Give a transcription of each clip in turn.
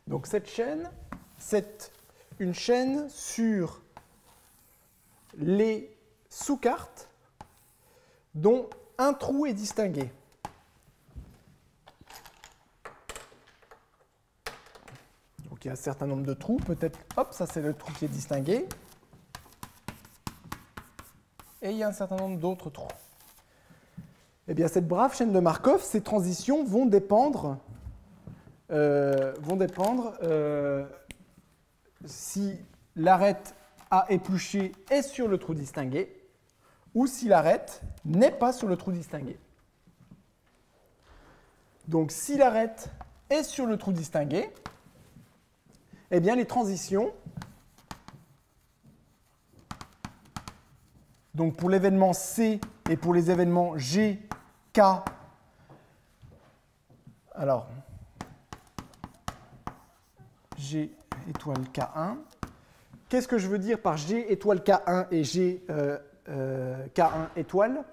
Donc cette chaîne, c'est une chaîne sur les sous-cartes dont un trou est distingué. Donc il y a un certain nombre de trous, peut-être, hop, ça c'est le trou qui est distingué. Et il y a un certain nombre d'autres trous. Eh bien, cette brave chaîne de Markov, ces transitions vont dépendre si l'arête à éplucher est sur le trou distingué ou si l'arête n'est pas sur le trou distingué. Donc, si l'arête est sur le trou distingué, eh bien, les transitions, donc pour l'événement C et pour les événements G, K, alors, G étoile K1. Qu'est-ce que je veux dire par G étoile K1 et G K1 étoile?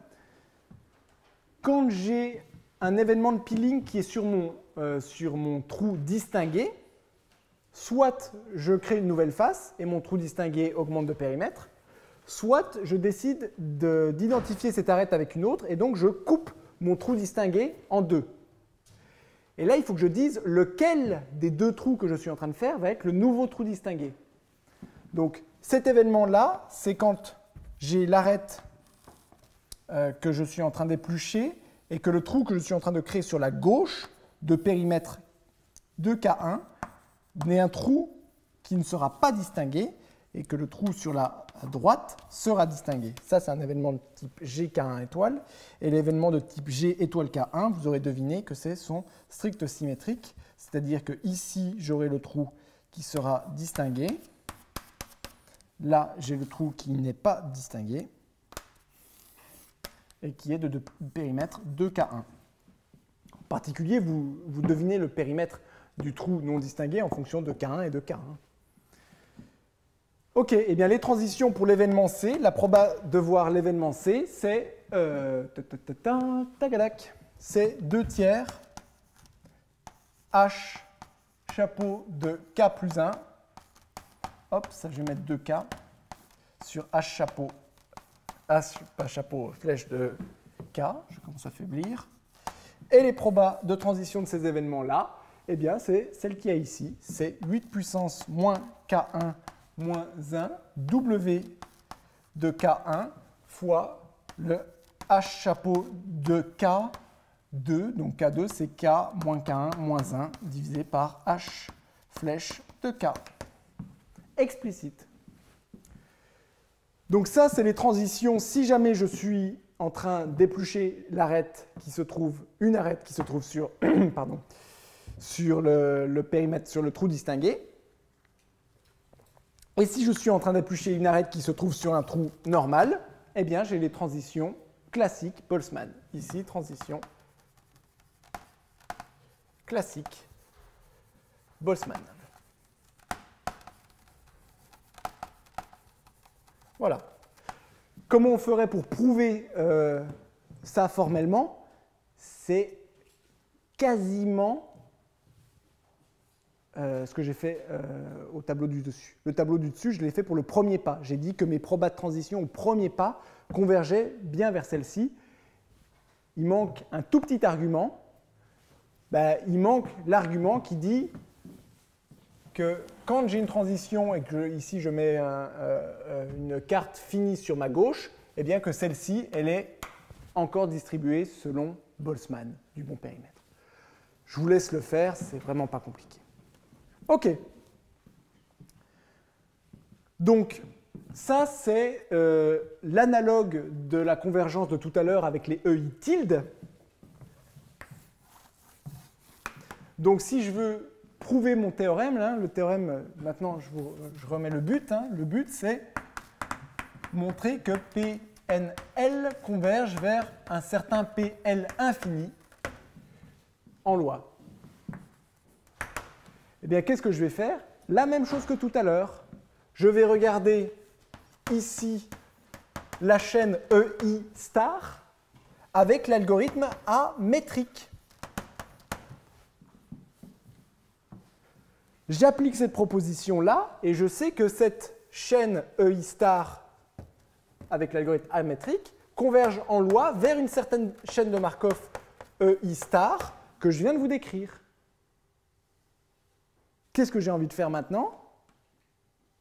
Quand j'ai un événement de peeling qui est sur mon trou distingué, soit je crée une nouvelle face et mon trou distingué augmente de périmètre, soit je décide d'identifier cette arête avec une autre et donc je coupe mon trou distingué en deux. Et là, il faut que je dise lequel des deux trous que je suis en train de faire va être le nouveau trou distingué. Donc cet événement-là, c'est quand j'ai l'arête que je suis en train d'éplucher et que le trou que je suis en train de créer sur la gauche de périmètre de K1 n'est un trou qui ne sera pas distingué et que le trou sur la droite sera distingué. Ça, c'est un événement de type GK1 étoile. Et l'événement de type G étoile K1, vous aurez deviné que c'est son strict symétrique. C'est-à-dire que ici, j'aurai le trou qui sera distingué. Là, j'ai le trou qui n'est pas distingué et qui est de périmètre 2K1. En particulier, vous devinez le périmètre du trou non distingué en fonction de K1 et de K1. Ok, eh bien les transitions pour l'événement C, la proba de voir l'événement C, c'est c'est 2 tiers H chapeau de K plus 1. Hop, ça je vais mettre 2K sur H chapeau, H pas chapeau, flèche de K, je commence à faiblir. Et les probas de transition de ces événements-là, eh bien c'est celle qu'il y a ici, c'est 8 puissance moins K1 moins 1 W de K1 fois le H chapeau de K2, donc K2 c'est K moins K1 moins 1 divisé par H flèche de K. Explicite. Donc ça, c'est les transitions. Si jamais je suis en train d'éplucher l'arête qui se trouve, une arête qui se trouve sur, pardon, sur le périmètre, sur le trou distingué. Et si je suis en train d'éplucher une arête qui se trouve sur un trou normal, eh bien, j'ai les transitions classiques Boltzmann. Ici, transition classique Boltzmann. Voilà. Comment on ferait pour prouver ça formellement? C'est quasiment ce que j'ai fait au tableau du dessus. Le tableau du dessus, je l'ai fait pour le premier pas. J'ai dit que mes probas de transition au premier pas convergeaient bien vers celle-ci. Il manque un tout petit argument. Ben, il manque l'argument qui dit que quand j'ai une transition et que ici je mets une carte finie sur ma gauche, eh bien que celle-ci, elle est encore distribuée selon Boltzmann du bon périmètre. Je vous laisse le faire, c'est vraiment pas compliqué. OK. Donc, ça, c'est l'analogue de la convergence de tout à l'heure avec les EI tilde. Donc, si je veux prouver mon théorème, là, le théorème, maintenant, je remets le but. Hein, le but, c'est montrer que PNL converge vers un certain PL infini en loi. Eh bien, qu'est-ce que je vais faire? La même chose que tout à l'heure. Je vais regarder ici la chaîne EI star avec l'algorithme A métrique. J'applique cette proposition-là et je sais que cette chaîne EI star avec l'algorithme amétrique converge en loi vers une certaine chaîne de Markov EI star que je viens de vous décrire. Qu'est-ce que j'ai envie de faire maintenant?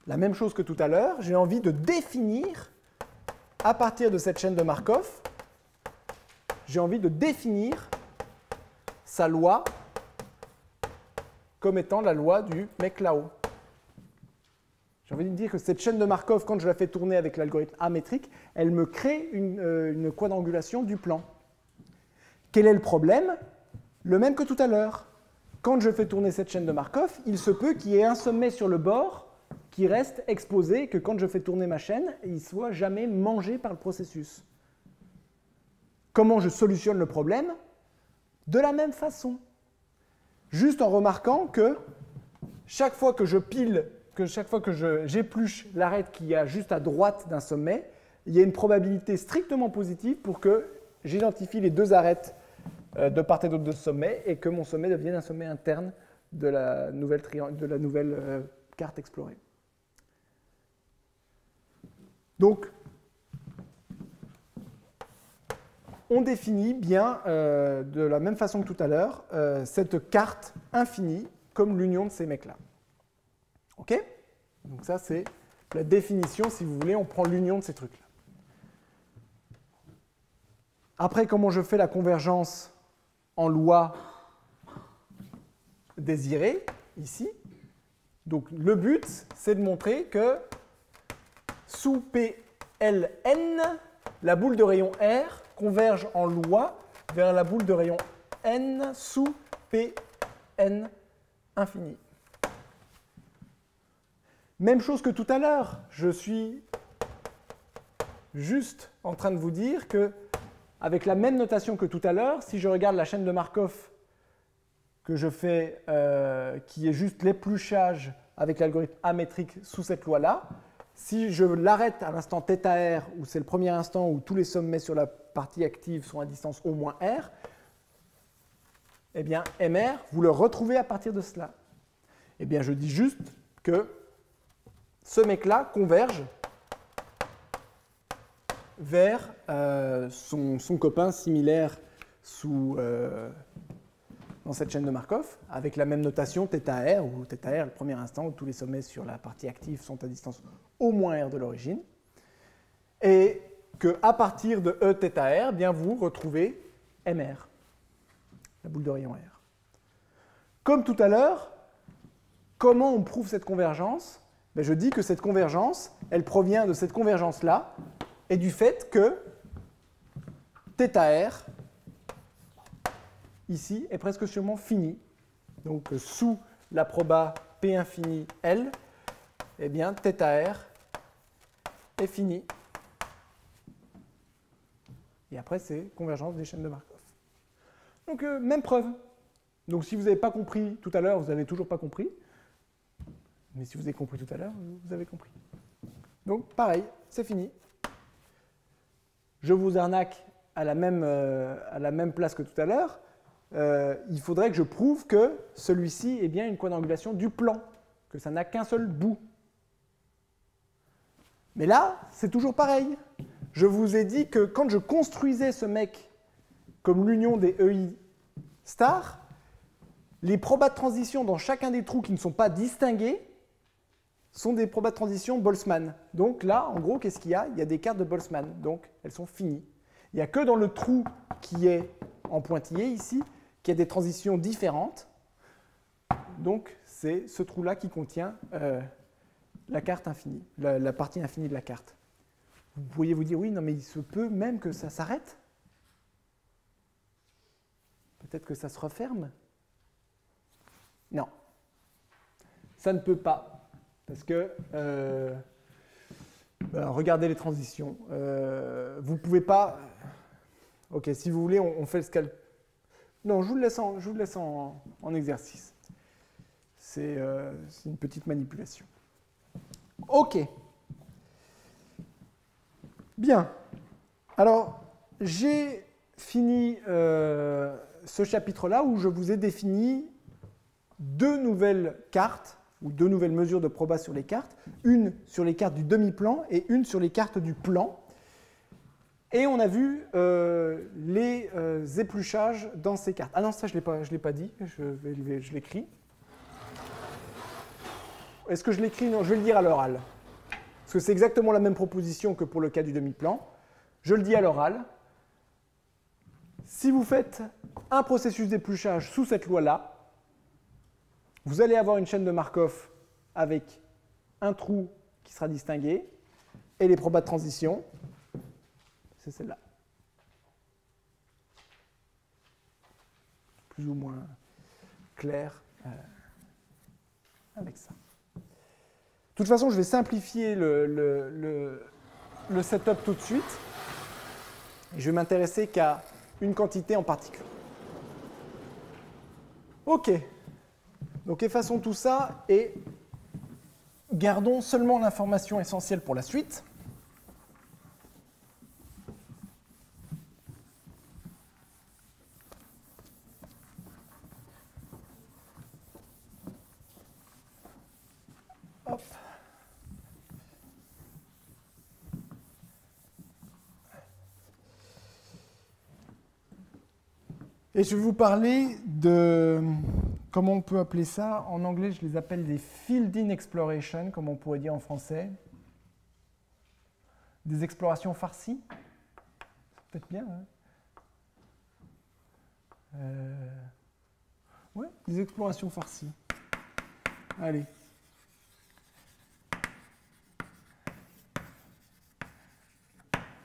La même chose que tout à l'heure, j'ai envie de définir, à partir de cette chaîne de Markov, j'ai envie de définir sa loi comme étant la loi du mec là-haut. J'ai envie de dire que cette chaîne de Markov, quand je la fais tourner avec l'algorithme amétrique, elle me crée une quadrangulation du plan. Quel est le problème? Le même que tout à l'heure. Quand je fais tourner cette chaîne de Markov, il se peut qu'il y ait un sommet sur le bord qui reste exposé, que quand je fais tourner ma chaîne, il ne soit jamais mangé par le processus. Comment je solutionne le problème? De la même façon. Juste en remarquant que chaque fois que j'épluche l'arête qu'il y a juste à droite d'un sommet, il y a une probabilité strictement positive pour que j'identifie les deux arêtes de part et d'autre de ce sommet et que mon sommet devienne un sommet interne de la nouvelle carte explorée. Donc, on définit bien, de la même façon que tout à l'heure, cette carte infinie comme l'union de ces mecs-là. OK? Donc ça, c'est la définition, si vous voulez, on prend l'union de ces trucs-là. Après, comment je fais la convergence en loi désirée, ici? Donc le but, c'est de montrer que sous PLN, la boule de rayon R converge en loi vers la boule de rayon N sous Pn infini. Même chose que tout à l'heure, je suis juste en train de vous dire que avec la même notation que tout à l'heure, si je regarde la chaîne de Markov que je fais, qui est juste l'épluchage avec l'algorithme amétrique sous cette loi-là, si je l'arrête à l'instant θr, où c'est le premier instant où tous les sommets sur la partie active sont à distance au moins r, eh bien mr, vous le retrouvez à partir de cela. Eh bien, je dis juste que ce mec-là converge vers son copain similaire dans cette chaîne de Markov, avec la même notation θr, où θr est le premier instant où tous les sommets sur la partie active sont à distance au moins r de l'origine, et qu'à partir de Eθr, bien vous retrouvez mr, la boule de rayon R. Comme tout à l'heure, comment on prouve cette convergence? Ben, je dis que cette convergence, elle provient de cette convergence-là, et du fait que θr, ici, est presque sûrement fini. Donc, sous la proba P infini L, eh bien, θr est fini. Et après, c'est convergence des chaînes de Markov. Donc, même preuve. Donc, si vous n'avez pas compris tout à l'heure, vous n'avez toujours pas compris. Mais si vous avez compris tout à l'heure, vous avez compris. Donc, pareil, c'est fini. Je vous arnaque à la même place que tout à l'heure. Il faudrait que je prouve que celui-ci est bien une quadrangulation du plan, que ça n'a qu'un seul bout. Mais là, c'est toujours pareil. Je vous ai dit que quand je construisais ce mec comme l'union des EI star, les probas de transition dans chacun des trous qui ne sont pas distingués sont des probas de transition Boltzmann. Donc là, en gros, qu'est-ce qu'il y a? Il y a des cartes de Boltzmann, donc elles sont finies. Il n'y a que dans le trou qui est en pointillé ici qu'il y a des transitions différentes. Donc c'est ce trou-là qui contient la carte infinie, la partie infinie de la carte. Vous pourriez vous dire, oui, non, mais il se peut même que ça s'arrête. Peut-être que ça se referme. Non, ça ne peut pas. Parce que, regardez les transitions. Vous ne pouvez pas... Ok, si vous voulez, on fait le calcul. Non, je vous le laisse en exercice. C'est une petite manipulation. Ok. Bien. Alors, j'ai fini ce chapitre-là où je vous ai défini deux nouvelles cartes ou deux nouvelles mesures de proba sur les cartes, une sur les cartes du demi-plan et une sur les cartes du plan. Et on a vu les épluchages dans ces cartes. Ah non, ça je ne l'ai pas dit, je l'écris. Est-ce que je l'écris? Non, je vais le dire à l'oral. Parce que c'est exactement la même proposition que pour le cas du demi-plan. Je le dis à l'oral. Si vous faites un processus d'épluchage sous cette loi-là, vous allez avoir une chaîne de Markov avec un trou qui sera distingué et les probas de transition, c'est celle-là. Plus ou moins clair avec ça. De toute façon, je vais simplifier le setup tout de suite. Et je vais m'intéresser qu'à une quantité en particulier. OK. Donc effaçons tout ça et gardons seulement l'information essentielle pour la suite. Hop. Et je vais vous parler de, comment on peut appeler ça, en anglais je les appelle des field-in exploration, comme on pourrait dire en français. Des explorations farcies. C'est peut-être bien, hein. Ouais, des explorations farcies. Allez.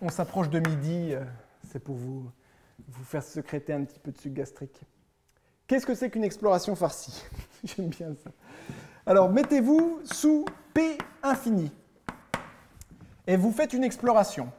On s'approche de midi, c'est pour vous faire sécréter un petit peu de sucre gastrique. Qu'est-ce que c'est qu'une exploration farcie? J'aime bien ça. Alors, mettez-vous sous P infini et vous faites une exploration.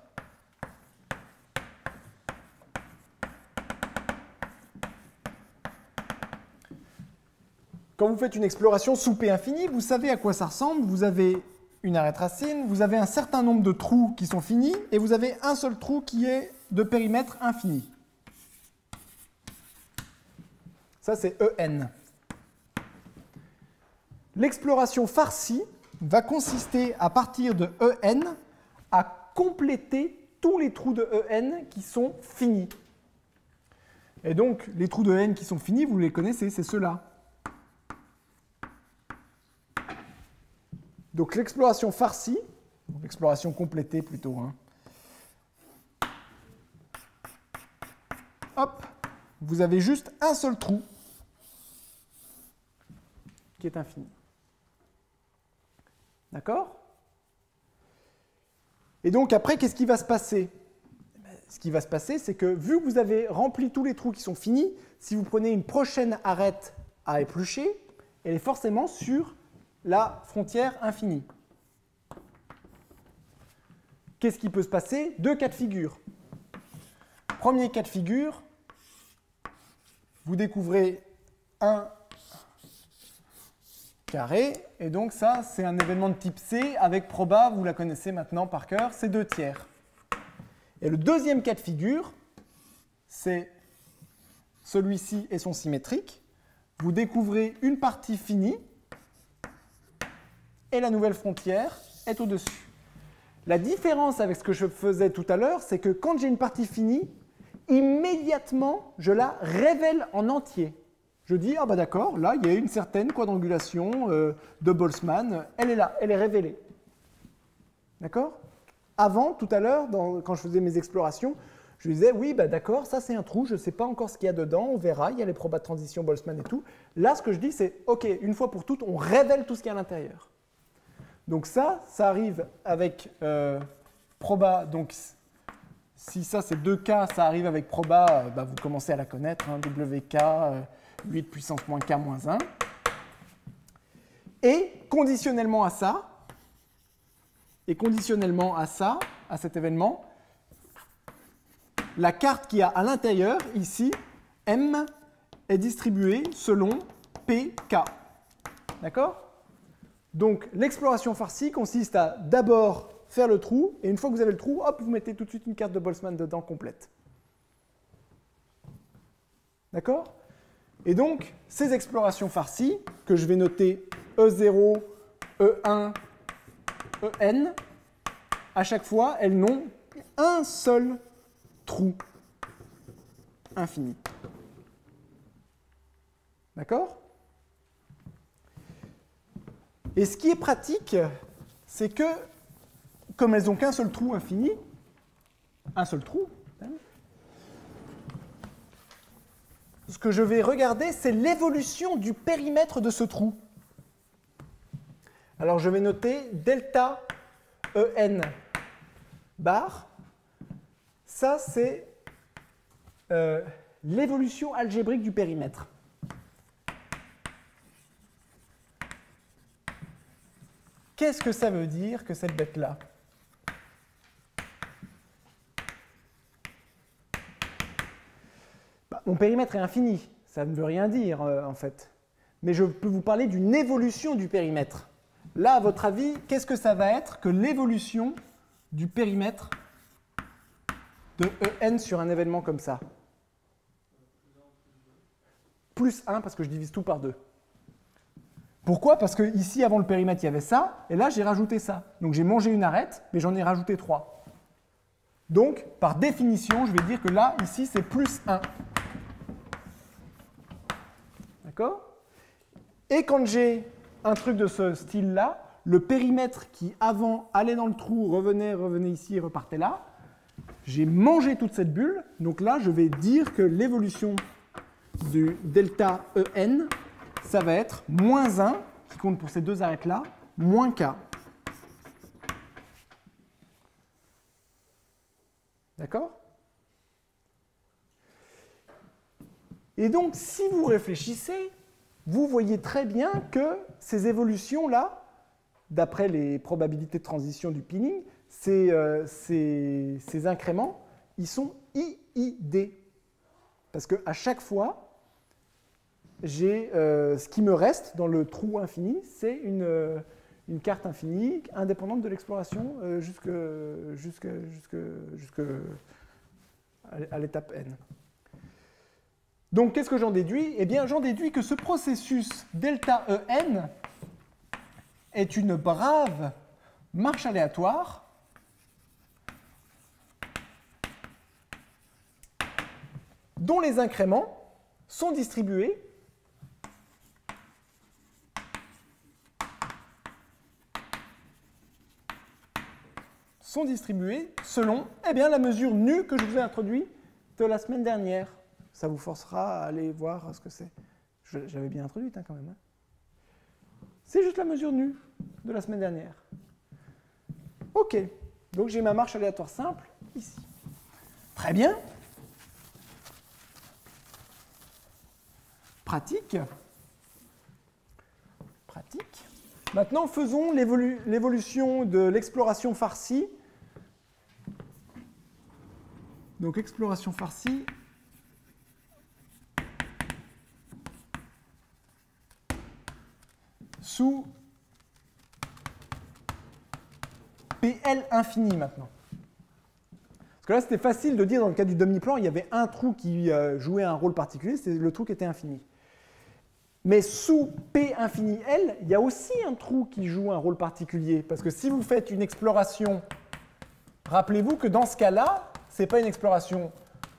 Quand vous faites une exploration sous P infini, vous savez à quoi ça ressemble. Vous avez une arête racine, vous avez un certain nombre de trous qui sont finis et vous avez un seul trou qui est de périmètre infini. Ça, c'est EN. L'exploration farcie va consister, à partir de EN, à compléter tous les trous de EN qui sont finis. Et donc, les trous de EN qui sont finis, vous les connaissez, c'est ceux-là. Donc, l'exploration farcie, l'exploration complétée plutôt, hein. Hop, vous avez juste un seul trou qui est infini. D'accord? Et donc après, qu'est-ce qui va se passer? Ce qui va se passer, c'est que vu que vous avez rempli tous les trous qui sont finis, si vous prenez une prochaine arête à éplucher, elle est forcément sur la frontière infinie. Qu'est-ce qui peut se passer? Deux cas de figure. Premier cas de figure, vous découvrez un carré, et donc ça, c'est un événement de type C avec proba, vous la connaissez maintenant par cœur, c'est 2 tiers. Et le deuxième cas de figure, c'est celui-ci et son symétrique. Vous découvrez une partie finie, et la nouvelle frontière est au-dessus. La différence avec ce que je faisais tout à l'heure, c'est que quand j'ai une partie finie, immédiatement, je la révèle en entier. Je dis, ah bah d'accord, là, il y a une certaine quadrangulation de Boltzmann, elle est là, elle est révélée. D'accord? Avant, tout à l'heure, quand je faisais mes explorations, je disais, oui, bah d'accord, ça c'est un trou, je ne sais pas encore ce qu'il y a dedans, on verra, il y a les probas de transition Boltzmann et tout. Là, ce que je dis, c'est, ok, une fois pour toutes, on révèle tout ce qu'il y a à l'intérieur. Donc ça arrive avec proba, donc si ça c'est 2K, ça arrive avec proba, bah, vous commencez à la connaître, hein, WK, 8 puissance moins K moins 1. Et conditionnellement à ça, à cet événement, la carte qu'il y a à l'intérieur, ici, M, est distribuée selon PK. D'accord? Donc l'exploration farcie consiste à d'abord faire le trou, et une fois que vous avez le trou, hop, vous mettez tout de suite une carte de Boltzmann dedans complète. D'accord? Et donc, ces explorations farcies, que je vais noter E0, E1, En, à chaque fois, elles n'ont un seul trou infini. D'accord? Et ce qui est pratique, c'est que, comme elles n'ont qu'un seul trou infini, un seul trou, ce que je vais regarder, c'est l'évolution du périmètre de ce trou. Alors je vais noter delta En bar. Ça, c'est l'évolution algébrique du périmètre. Qu'est-ce que ça veut dire que cette bête-là? Mon périmètre est infini. Ça ne veut rien dire, en fait. Mais je peux vous parler d'une évolution du périmètre. Là, à votre avis, qu'est-ce que ça va être que l'évolution du périmètre de En sur un événement comme ça? Plus 1, parce que je divise tout par 2. Pourquoi? Parce que ici, avant le périmètre, il y avait ça, et là, j'ai rajouté ça. Donc j'ai mangé une arête, mais j'en ai rajouté 3. Donc, par définition, je vais dire que là, ici, c'est plus 1. D'accord? Et quand j'ai un truc de ce style-là, le périmètre qui avant allait dans le trou, revenait ici et repartait là, j'ai mangé toute cette bulle, donc là je vais dire que l'évolution du delta En, ça va être moins 1, qui compte pour ces deux arêtes-là, moins K. D'accord? Et donc si vous réfléchissez, vous voyez très bien que ces évolutions-là, d'après les probabilités de transition du pinning, ces incréments, ils sont IID. Parce qu'à chaque fois, ce qui me reste dans le trou infini, c'est une carte infinie indépendante de l'exploration jusqu'à l'étape N. Donc, qu'est-ce que j'en déduis? Eh bien, j'en déduis que ce processus delta En est une brave marche aléatoire dont les incréments sont distribués selon la mesure nue que je vous ai introduite de la semaine dernière. Ça vous forcera à aller voir ce que c'est. J'avais bien introduite quand même. C'est juste la mesure nue de la semaine dernière. OK. Donc j'ai ma marche aléatoire simple ici. Très bien. Pratique. Maintenant, faisons l'évolution de l'exploration farcie. Donc exploration farcie. Sous PL infini maintenant. Parce que là, c'était facile de dire dans le cas du demi-plan, il y avait un trou qui jouait un rôle particulier, c'est le trou qui était infini. Mais sous P infini L, il y a aussi un trou qui joue un rôle particulier. Parce que si vous faites une exploration, rappelez-vous que dans ce cas-là, ce n'est pas une exploration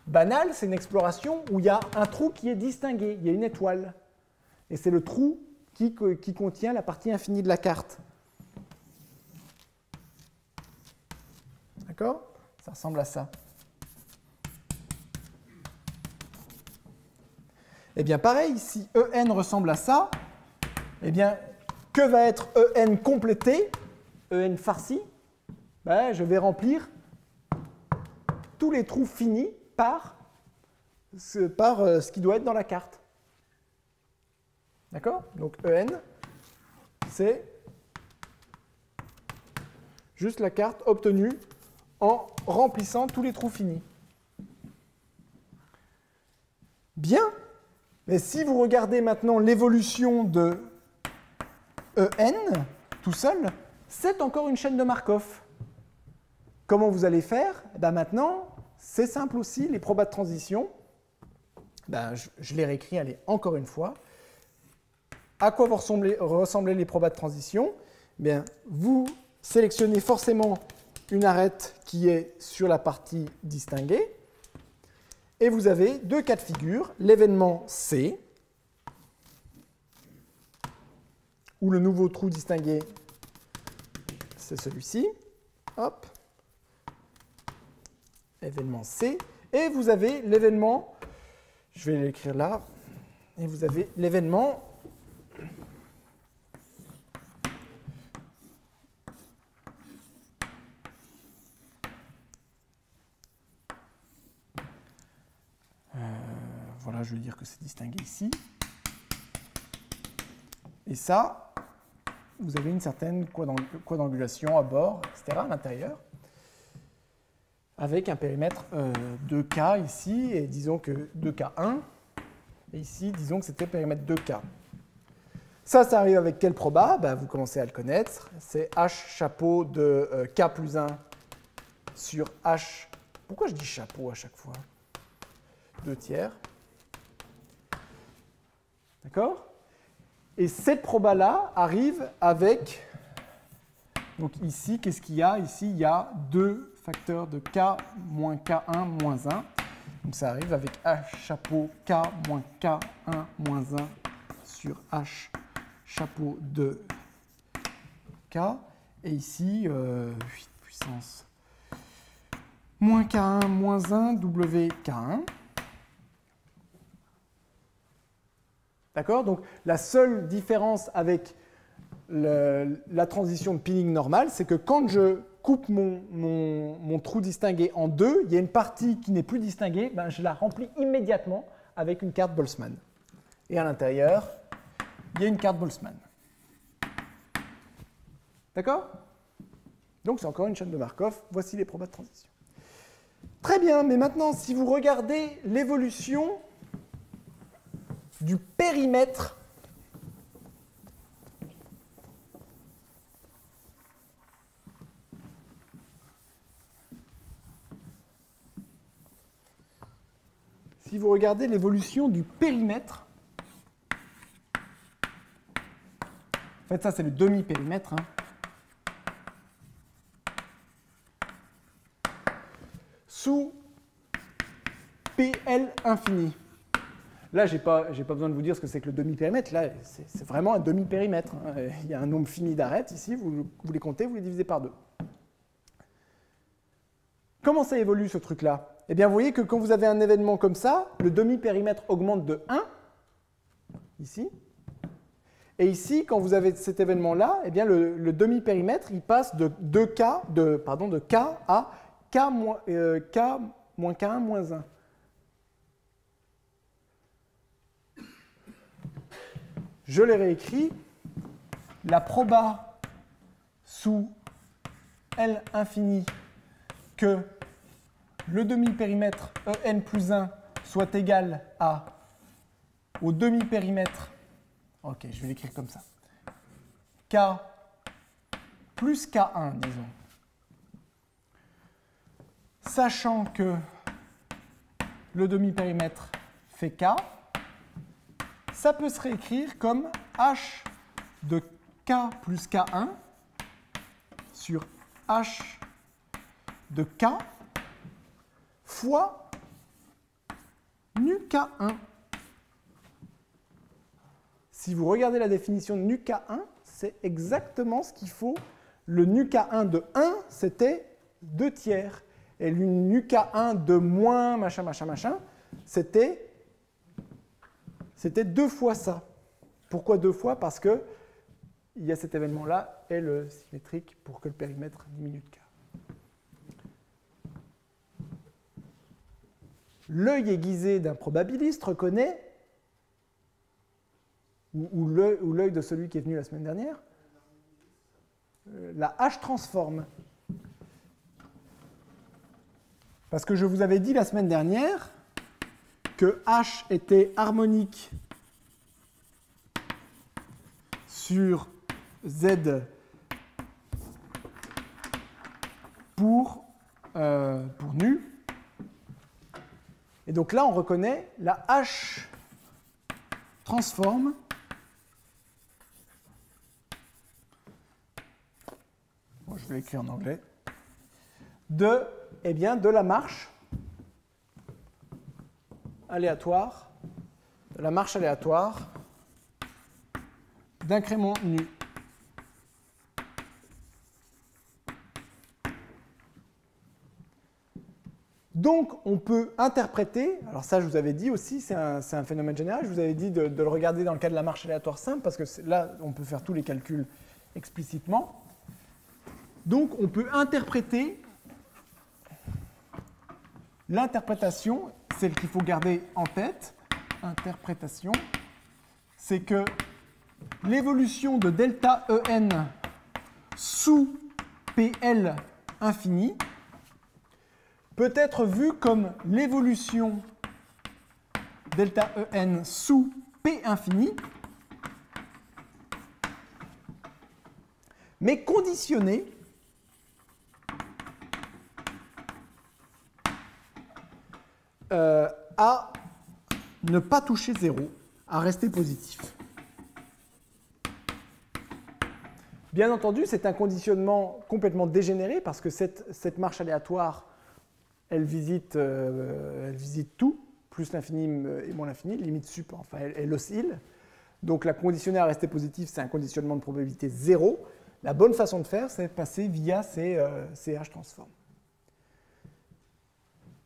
banale, c'est une exploration où il y a un trou qui est distingué, il y a une étoile. Et c'est le trou qui contient la partie infinie de la carte. D'accord? Ça ressemble à ça. Eh bien, pareil, si En ressemble à ça, eh bien, que va être En complété, En farci? Ben, je vais remplir tous les trous finis par ce qui doit être dans la carte. D'accord? Donc En, c'est juste la carte obtenue en remplissant tous les trous finis. Bien. Mais si vous regardez maintenant l'évolution de En tout seul, c'est encore une chaîne de Markov. Comment vous allez faire? Ben maintenant, c'est simple aussi, les probas de transition. Ben, je les réécris, allez, encore une fois. à quoi vont ressembler les probas de transition? Bien, vous sélectionnez forcément une arête qui est sur la partie distinguée. Et vous avez deux cas de figure, l'événement C, où le nouveau trou distingué, c'est celui-ci. Hop. Événement C. Et vous avez l'événement, je vais l'écrire là, et vous avez l'événement voilà, je vais dire que c'est distingué ici. Et ça, vous avez une certaine quadrangulation à bord, etc., à l'intérieur, avec un périmètre 2K ici, et disons que 2K1, et ici, disons que c'était périmètre 2K. Ça arrive avec quel proba? Ben, vous commencez à le connaître. C'est H chapeau de K plus 1 sur H. Pourquoi je dis chapeau à chaque fois? 2 tiers. D'accord? Et cette proba-là arrive avec... Donc ici, qu'est-ce qu'il y a? Ici, il y a 2 facteurs de K moins K1 moins 1. Donc ça arrive avec H chapeau K moins K1 moins 1 sur H chapeau de K. Et ici, 8 puissance moins K1 moins 1 WK1. D'accord? Donc la seule différence avec la transition de pinning normale, c'est que quand je coupe mon trou distingué en deux, il y a une partie qui n'est plus distinguée, ben je la remplis immédiatement avec une carte Boltzmann. Et à l'intérieur, il y a une carte Boltzmann. D'accord? Donc c'est encore une chaîne de Markov. Voici les probas de transition. Très bien, mais maintenant, si vous regardez l'évolution du périmètre si vous regardez l'évolution du périmètre, en fait ça c'est le demi-périmètre, hein, sous PL infini. Là, je n'ai pas besoin de vous dire ce que c'est que le demi-périmètre. Là, c'est vraiment un demi-périmètre. Hein. Il y a un nombre fini d'arêtes ici. Vous les comptez, vous les divisez par 2. Comment ça évolue, ce truc-là? Eh bien, vous voyez que quand vous avez un événement comme ça, le demi-périmètre augmente de 1, ici. Et ici, quand vous avez cet événement-là, eh bien, le demi-périmètre, il passe de K à K moins K1 moins 1. Je l'ai réécrit, la proba sous L infini que le demi-périmètre En plus 1 soit égal au demi-périmètre, ok, je vais l'écrire comme ça, K plus K1, disons, sachant que le demi-périmètre fait K, ça peut se réécrire comme H de K plus K1 sur H de K fois nu K1. Si vous regardez la définition de nu K1, c'est exactement ce qu'il faut. Le nu K1 de 1, c'était 2 tiers. Et le nu K1 de moins machin, machin, machin, c'était 2 fois ça. Pourquoi 2 fois? Parce qu'il y a cet événement-là, L symétrique, pour que le périmètre diminue de K. L'œil aiguisé d'un probabiliste reconnaît, ou l'œil de celui qui est venu la semaine dernière, la H transforme. Parce que je vous avais dit la semaine dernière que H était harmonique sur Z pour nu. Et donc là, on reconnaît la H transforme je vais l'écrire en anglais, de la marche aléatoire, d'incrément nu. Donc, on peut interpréter, alors ça je vous avais dit aussi, c'est un phénomène général, je vous avais dit de le regarder dans le cas de la marche aléatoire simple, parce que là, on peut faire tous les calculs explicitement. Donc, on peut interpréter, l'interprétation, celle qu'il faut garder en tête, interprétation, c'est que l'évolution de delta En sous PL infini peut être vue comme l'évolution delta En sous P infini, mais conditionnée à ne pas toucher 0, à rester positif. Bien entendu, c'est un conditionnement complètement dégénéré parce que cette marche aléatoire, elle visite tout, plus l'infini et moins l'infini, limite sup, enfin elle oscille. Donc la conditionner à rester positif, c'est un conditionnement de probabilité 0. La bonne façon de faire, c'est de passer via ces H transformes.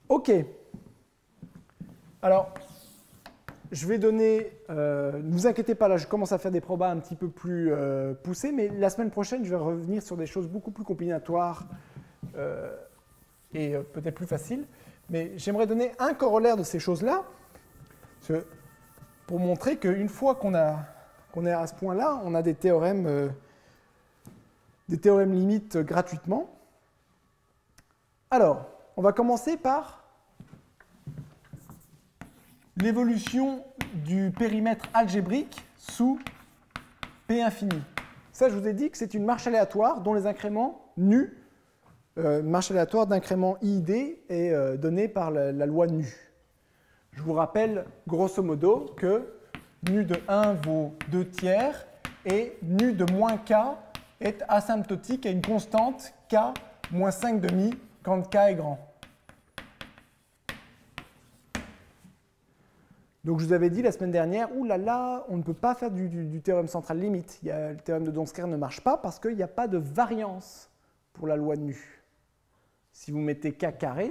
OK. Alors, je vais donner, ne vous inquiétez pas, là je commence à faire des probas un petit peu plus poussés, mais la semaine prochaine, je vais revenir sur des choses beaucoup plus combinatoires et peut-être plus faciles. Mais j'aimerais donner un corollaire de ces choses-là, pour montrer qu'une fois qu'on est à ce point-là, on a des théorèmes limites gratuitement. Alors, on va commencer par l'évolution du périmètre algébrique sous P infini. Ça, je vous ai dit que c'est une marche aléatoire dont les incréments nus, marche aléatoire d'incrément IID est donnée par la loi nu. Je vous rappelle grosso modo que nu de 1 vaut 2 tiers et nu de moins k est asymptotique à une constante k moins 5 demi quand k est grand. Donc je vous avais dit la semaine dernière, ouh là là, on ne peut pas faire du théorème central limite. Le théorème de Donsker ne marche pas parce qu'il n'y a pas de variance pour la loi nu. Si vous mettez k carré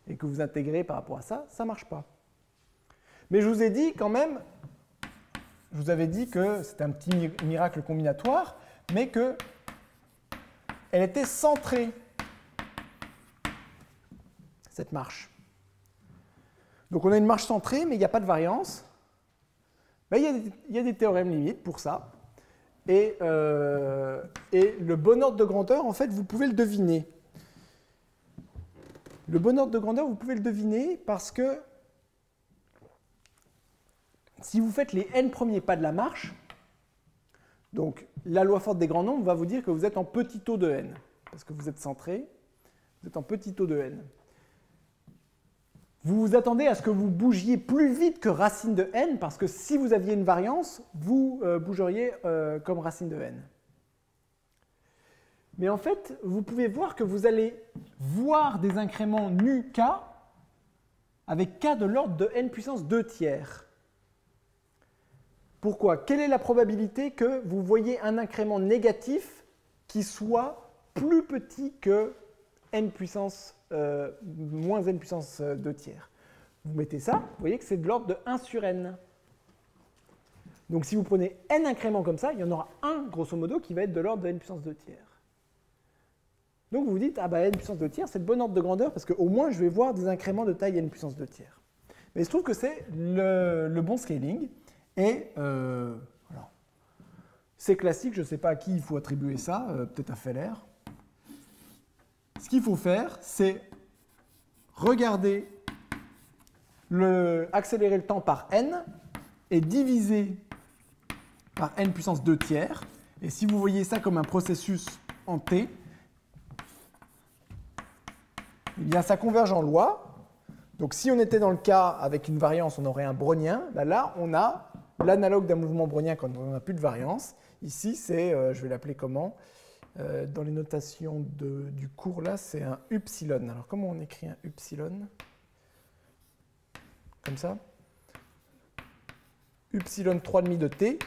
et que vous intégrez par rapport à ça, ça ne marche pas. Mais je vous ai dit quand même, je vous avais dit que c'était un petit miracle combinatoire, mais qu'elle était centrée, cette marche. Donc on a une marche centrée, mais il n'y a pas de variance. Ben, il y a des théorèmes limites pour ça. Et le bon ordre de grandeur, en fait, vous pouvez le deviner. Le bon ordre de grandeur, vous pouvez le deviner parce que si vous faites les n premiers pas de la marche, donc la loi forte des grands nombres va vous dire que vous êtes en petit taux de n. Parce que vous êtes centré, vous êtes en petit taux de n. Vous vous attendez à ce que vous bougiez plus vite que racine de n, parce que si vous aviez une variance, vous bougeriez comme racine de n. Mais en fait, vous pouvez voir que vous allez voir des incréments nu k avec k de l'ordre de n puissance 2 tiers. Pourquoi? Quelle est la probabilité que vous voyez un incrément négatif qui soit plus petit que n puissance moins n puissance 2 tiers? Vous mettez ça, vous voyez que c'est de l'ordre de 1 sur n. Donc si vous prenez n incréments comme ça, il y en aura un, grosso modo, qui va être de l'ordre de n puissance 2 tiers. Donc vous vous dites, ah bah n puissance 2 tiers, c'est le bon ordre de grandeur, parce qu'au moins je vais voir des incréments de taille n puissance 2 tiers. Mais il se trouve que c'est le bon scaling. Et voilà. C'est classique, je ne sais pas à qui il faut attribuer ça, peut-être à Feller. Ce qu'il faut faire, c'est regarder, accélérer le temps par n et diviser par n puissance 2 tiers. Et si vous voyez ça comme un processus en t, eh bien ça converge en loi. Donc si on était dans le cas avec une variance, on aurait un brownien. Là on a l'analogue d'un mouvement brownien quand on n'a plus de variance. Ici, c'est, je vais l'appeler comment? dans les notations du cours là, c'est un upsilon. Alors comment on écrit un upsilon? Comme ça. Upsilon 3,5 de t.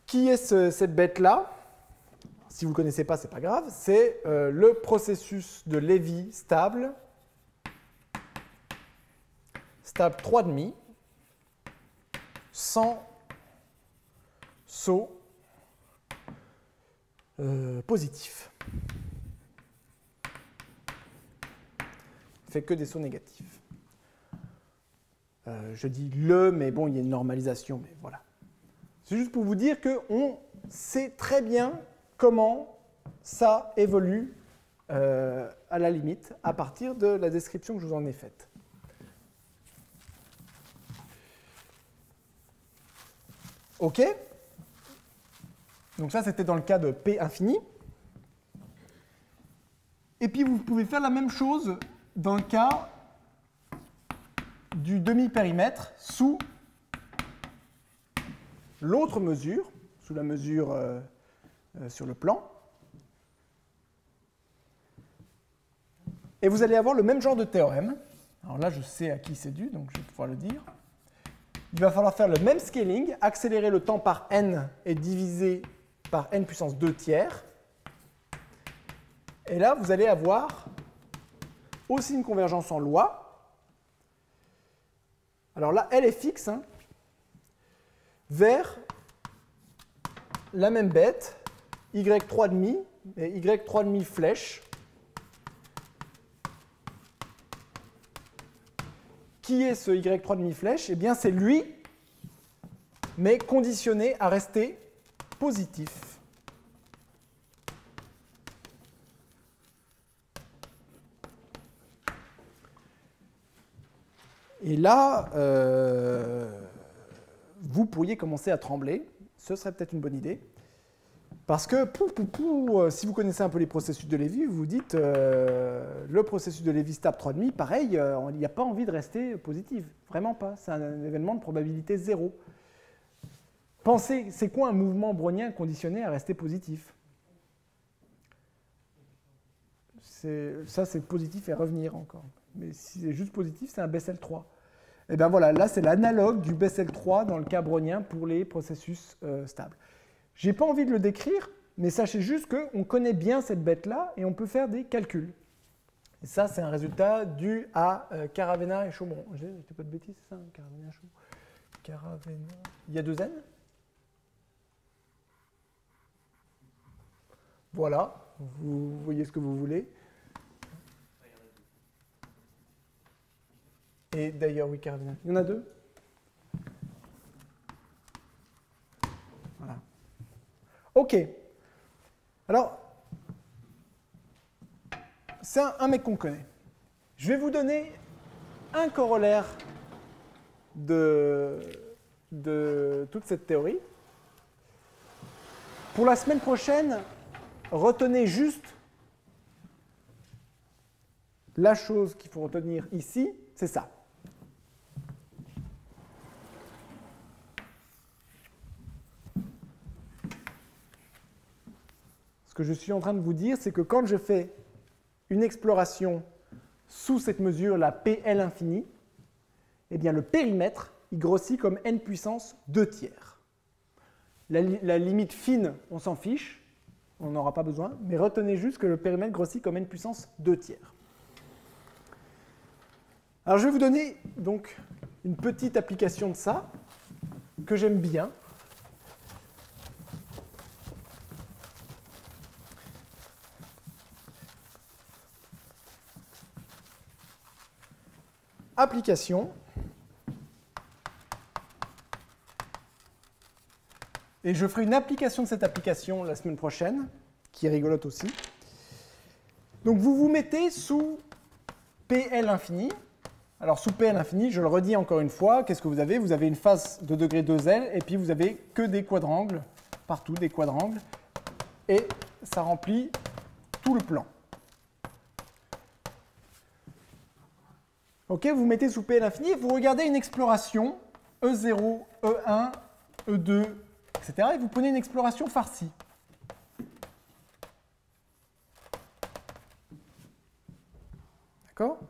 Qui est cette bête-là? Si vous ne le connaissez pas, ce n'est pas grave. C'est le processus de Lévy stable 3,5, sans saut positif. Fait que des sauts négatifs. Je dis le, mais bon, il y a une normalisation, mais voilà. C'est juste pour vous dire qu'on sait très bien comment ça évolue à la limite à partir de la description que je vous en ai faite. OK? Donc ça, c'était dans le cas de P infini. Et puis, vous pouvez faire la même chose dans le cas du demi-périmètre sous l'autre mesure, sous la mesure sur le plan. Et vous allez avoir le même genre de théorème. Alors là, je sais à qui c'est dû, donc je vais pouvoir le dire. Il va falloir faire le même scaling, accélérer le temps par n et diviser par n puissance 2 tiers. Et là, vous allez avoir aussi une convergence en loi. Alors là, elle est fixe, hein, vers la même bête, y3,5 et y3,5 flèche. Qui est ce y3,5 flèche? Eh bien, c'est lui, mais conditionné à rester positif. Et là, vous pourriez commencer à trembler. Ce serait peut-être une bonne idée. Parce que, si vous connaissez un peu les processus de Lévy, vous vous dites, le processus de Lévy stable 3,5, pareil, il n'y a pas envie de rester positif. Vraiment pas. C'est un événement de probabilité 0. Pensez, c'est quoi un mouvement brownien conditionné à rester positif? Ça, c'est positif et revenir encore. Mais si c'est juste positif, c'est un Bessel 3. Et bien voilà, là, c'est l'analogue du Bessel 3 dans le cas brownien pour les processus stables. Je n'ai pas envie de le décrire, mais sachez juste qu'on connaît bien cette bête-là et on peut faire des calculs. Et ça, c'est un résultat dû à Caravena et Chaumont. Je ne dis pas de bêtises, c'est ça, Caravena et Chaumont. Caravena. Il y a 2 N? Voilà, vous voyez ce que vous voulez. Et d'ailleurs, oui, Caravena. Il y en a 2? Voilà. OK. Alors, c'est un mec qu'on connaît. Je vais vous donner un corollaire de toute cette théorie. Pour la semaine prochaine, retenez juste la chose qu'il faut retenir ici, c'est ça. Ce que je suis en train de vous dire, c'est que quand je fais une exploration sous cette mesure, la PL infinie, eh bien le périmètre, il grossit comme n puissance 2 tiers. La limite fine, on s'en fiche, on n'en aura pas besoin, mais retenez juste que le périmètre grossit comme n puissance 2 tiers. Alors je vais vous donner donc une petite application de ça, que j'aime bien. Application. Et je ferai une application de cette application la semaine prochaine, qui est rigolote aussi. Donc vous vous mettez sous PL infini. Alors sous PL infini, je le redis encore une fois, qu'est-ce que vous avez? Vous avez une face de degré 2L, et puis vous avez que des quadrangles, partout des quadrangles, et ça remplit tout le plan. Ok, vous mettez sous PL infini, vous regardez une exploration, E0, E1, E2, etc. Et vous prenez une exploration farcie. D'accord?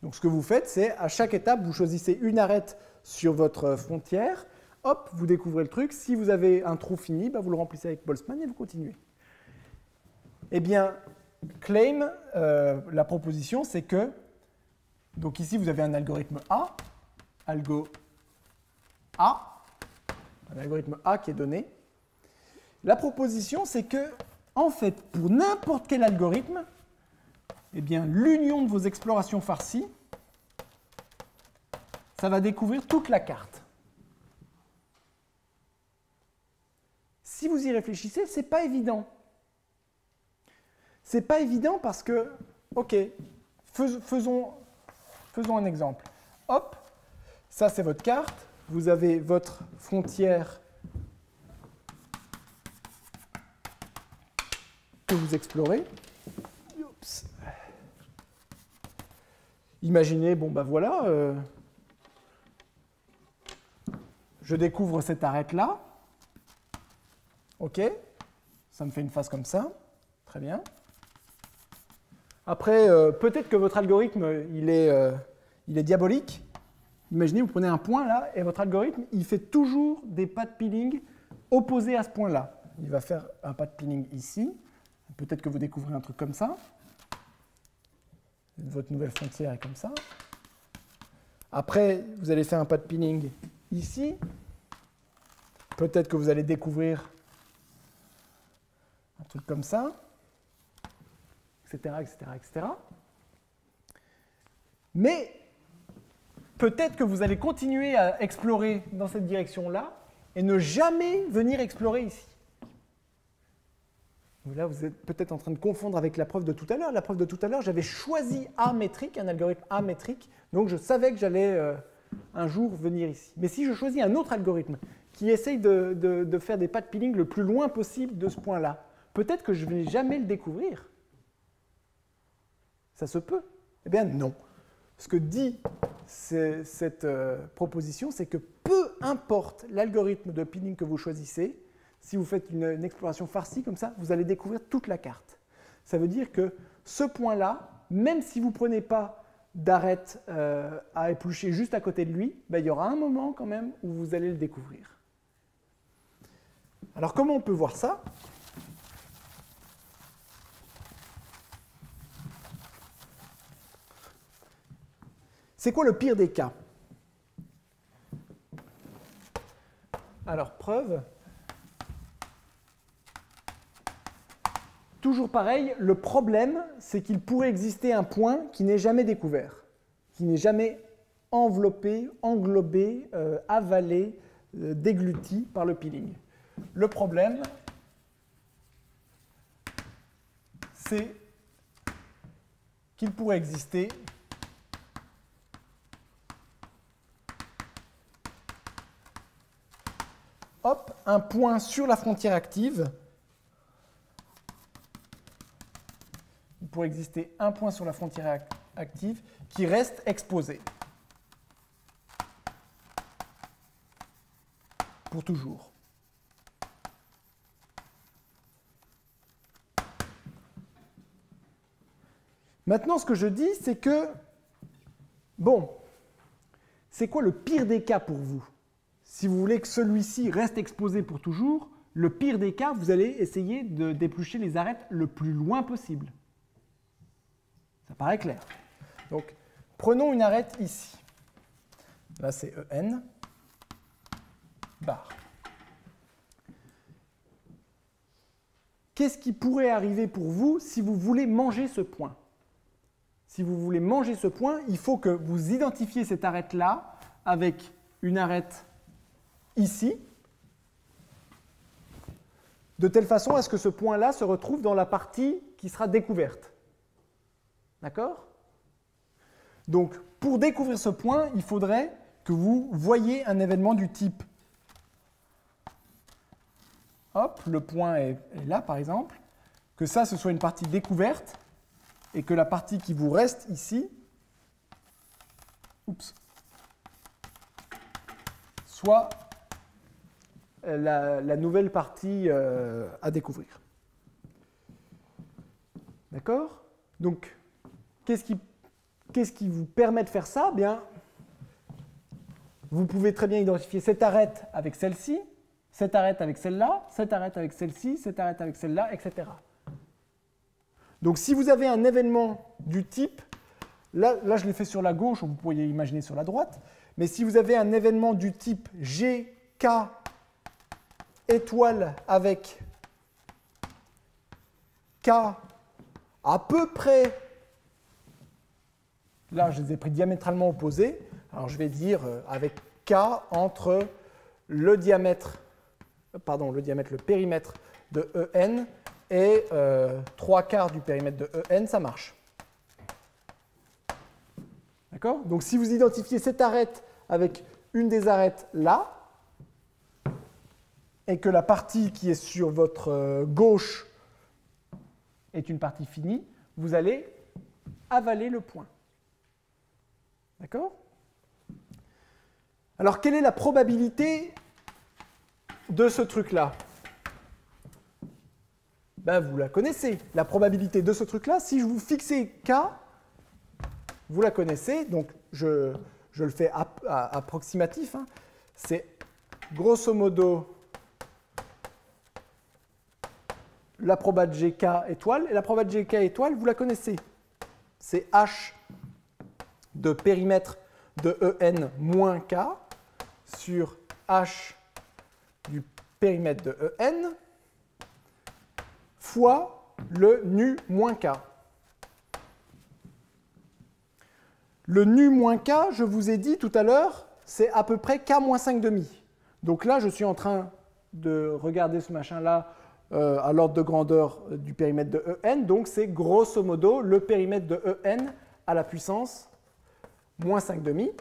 Donc ce que vous faites, c'est à chaque étape, vous choisissez une arête sur votre frontière, hop, vous découvrez le truc. Si vous avez un trou fini, bah, vous le remplissez avec Boltzmann et vous continuez. Eh bien, claim, la proposition, c'est que, donc ici vous avez un algorithme A, algo A, un algorithme A qui est donné. La proposition, c'est que, en fait, pour n'importe quel algorithme, eh bien, l'union de vos explorations farcies, ça va découvrir toute la carte. Si vous y réfléchissez, ce n'est pas évident. C'est pas évident parce que, ok, faisons un exemple. Hop, ça c'est votre carte, vous avez votre frontière que vous explorez. Oups. Imaginez, bon ben voilà, je découvre cette arête-là. Ok, ça me fait une face comme ça. Très bien. Après, peut-être que votre algorithme, il est diabolique. Imaginez, vous prenez un point là, et votre algorithme, il fait toujours des pas de peeling opposés à ce point-là. Il va faire un pas de peeling ici. Peut-être que vous découvrez un truc comme ça. Votre nouvelle frontière est comme ça. Après, vous allez faire un pas de peeling ici. Peut-être que vous allez découvrir un truc comme ça, etc., etc., etc. Mais peut-être que vous allez continuer à explorer dans cette direction-là et ne jamais venir explorer ici. Là, vous êtes peut-être en train de confondre avec la preuve de tout à l'heure. La preuve de tout à l'heure, j'avais choisi A métrique, un algorithme A métrique, donc je savais que j'allais un jour venir ici. Mais si je choisis un autre algorithme qui essaye de faire des pas de peeling le plus loin possible de ce point-là, peut-être que je ne vais jamais le découvrir. Ça se peut? Eh bien non. Ce que dit cette proposition, c'est que peu importe l'algorithme de peeling que vous choisissez, si vous faites une exploration farcie comme ça, vous allez découvrir toute la carte. Ça veut dire que ce point-là, même si vous ne prenez pas d'arête à éplucher juste à côté de lui, ben, il y aura un moment quand même où vous allez le découvrir. Alors comment on peut voir ça? C'est quoi le pire des cas? Alors, preuve. Toujours pareil, le problème, c'est qu'il pourrait exister un point qui n'est jamais découvert, qui n'est jamais enveloppé, englobé, avalé, dégluti par le peeling. Le problème, c'est qu'il pourrait exister un point sur la frontière active. Il pourrait exister un point sur la frontière active qui reste exposé pour toujours. Maintenant, ce que je dis, c'est que, bon, c'est quoi le pire des cas pour vous? Si vous voulez que celui-ci reste exposé pour toujours, le pire des cas, vous allez essayer de d'éplucher les arêtes le plus loin possible. Ça paraît clair. Donc, prenons une arête ici. Là, c'est EN, bar. Qu'est-ce qui pourrait arriver pour vous si vous voulez manger ce point? Si vous voulez manger ce point, il faut que vous identifiez cette arête-là avec une arête ici, de telle façon à ce que ce point-là se retrouve dans la partie qui sera découverte. D'accord? Donc, pour découvrir ce point, il faudrait que vous voyiez un événement du type. Hop, le point est là, par exemple. Que ça, ce soit une partie découverte et que la partie qui vous reste ici, soit la nouvelle partie à découvrir. D'accord? Donc, qu'est-ce qu'est-ce qui vous permet de faire ça? Bien, vous pouvez très bien identifier cette arête avec celle-ci, cette arête avec celle-là, cette arête avec celle-ci, cette arête avec celle-là, etc. Donc si vous avez un événement du type, là je l'ai fait sur la gauche, vous pourriez imaginer sur la droite, mais si vous avez un événement du type GK étoile avec K à peu près, là je les ai pris diamétralement opposés, alors je vais dire avec K entre le périmètre de EN et 3/4 du périmètre de EN, ça marche. D'accord? Donc si vous identifiez cette arête avec une des arêtes là, et que la partie qui est sur votre gauche est une partie finie, vous allez avaler le point. D'accord? Alors, quelle est la probabilité de ce truc-là? Ben, vous la connaissez. La probabilité de ce truc-là, si je vous fixais K, vous la connaissez. Donc, je le fais approximatif. Hein. C'est grosso modo la proba de GK étoile. Et la proba de GK étoile, vous la connaissez. C'est H de périmètre de EN moins K sur H du périmètre de EN fois le nu moins K. Le nu moins K, je vous ai dit tout à l'heure, c'est à peu près K moins 5,5. Donc là, je suis en train de regarder ce machin-là à l'ordre de grandeur du périmètre de EN. Donc c'est grosso modo le périmètre de EN à la puissance moins 5,5.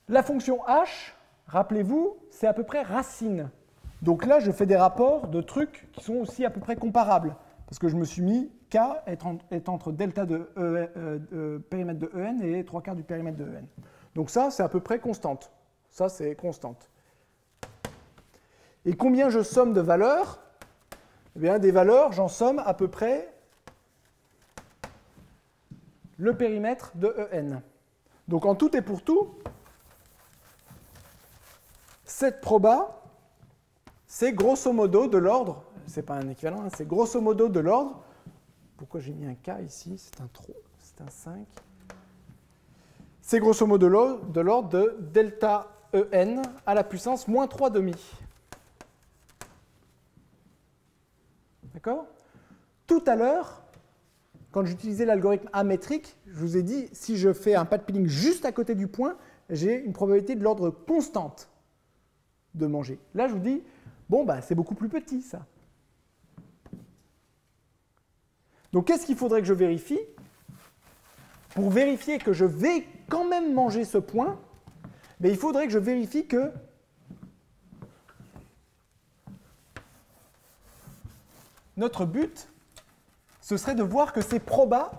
La fonction h, rappelez-vous, c'est à peu près racine. Donc là, je fais des rapports de trucs qui sont aussi à peu près comparables. Parce que je me suis mis K est entre delta de périmètre de EN et 3/4 du périmètre de EN. Donc ça, c'est à peu près constante. Ça, c'est constante. Et combien je somme de valeurs? Eh bien, des valeurs, j'en somme à peu près le périmètre de EN. Donc en tout et pour tout, cette proba, c'est grosso modo de l'ordre, c'est pas un équivalent, hein, c'est grosso modo de l'ordre. Pourquoi j'ai mis un K ici? C'est un trop, c'est un 5. C'est grosso modo de l'ordre de delta EN à la puissance moins 3,5. D'accord? Tout à l'heure, quand j'utilisais l'algorithme amétrique, je vous ai dit, si je fais un pad peeling juste à côté du point, j'ai une probabilité de l'ordre constante de manger. Là, je vous dis, bon, bah, c'est beaucoup plus petit, ça. Donc, qu'est-ce qu'il faudrait que je vérifie? Pour vérifier que je vais quand même manger ce point, mais il faudrait que je vérifie que notre but, ce serait de voir que ces probas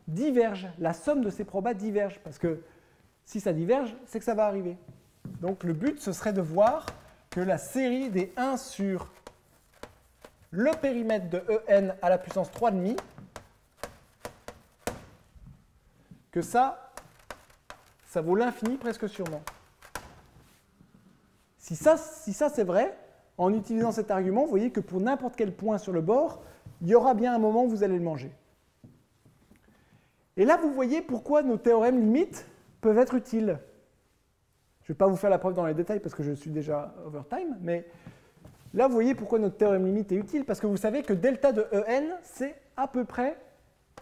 divergent. La somme de ces probas diverge. Parce que si ça diverge, c'est que ça va arriver. Donc le but, ce serait de voir que la série des 1 sur le périmètre de EN à la puissance 3,5, que ça vaut l'infini presque sûrement. Si ça c'est vrai, en utilisant cet argument, vous voyez que pour n'importe quel point sur le bord, il y aura bien un moment où vous allez le manger. Et là, vous voyez pourquoi nos théorèmes limites peuvent être utiles. Je ne vais pas vous faire la preuve dans les détails parce que je suis déjà overtime, mais là, vous voyez pourquoi notre théorème limite est utile, parce que vous savez que delta de EN, c'est à peu près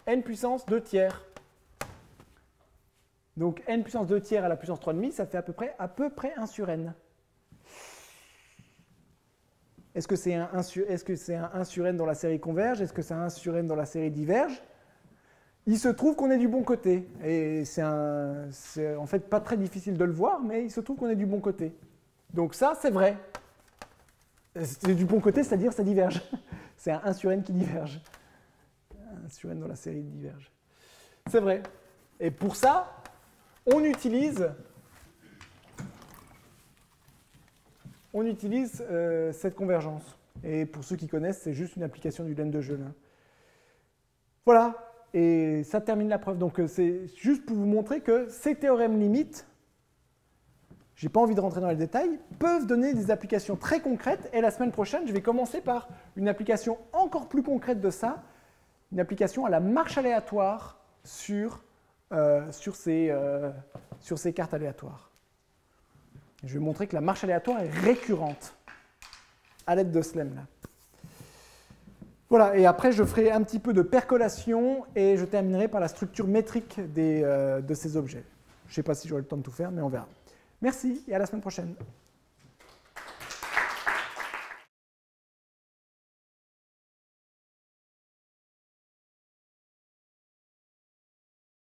n puissance 2 tiers. Donc n puissance 2 tiers à la puissance 3,5, ça fait à peu près 1 sur n. Est-ce que c'est un 1 sur n dans la série converge? Est-ce que c'est un 1 sur n dans la série diverge? Il se trouve qu'on est du bon côté. Et c'est en fait pas très difficile de le voir, mais il se trouve qu'on est du bon côté. Donc ça, c'est vrai. C'est du bon côté, c'est-à-dire ça diverge. C'est un 1 sur n qui diverge. 1 sur n dans la série diverge. C'est vrai. Et pour ça, on utilise cette convergence. Et pour ceux qui connaissent, c'est juste une application du lemme de Gelin. Voilà. Et ça termine la preuve. Donc c'est juste pour vous montrer que ces théorèmes limites, je n'ai pas envie de rentrer dans les détails, peuvent donner des applications très concrètes. Et la semaine prochaine, je vais commencer par une application encore plus concrète de ça, une application à la marche aléatoire sur ces cartes aléatoires. Je vais montrer que la marche aléatoire est récurrente à l'aide de ce lemme-là. Voilà, et après je ferai un petit peu de percolation et je terminerai par la structure métrique de ces objets. Je ne sais pas si j'aurai le temps de tout faire, mais on verra. Merci et à la semaine prochaine.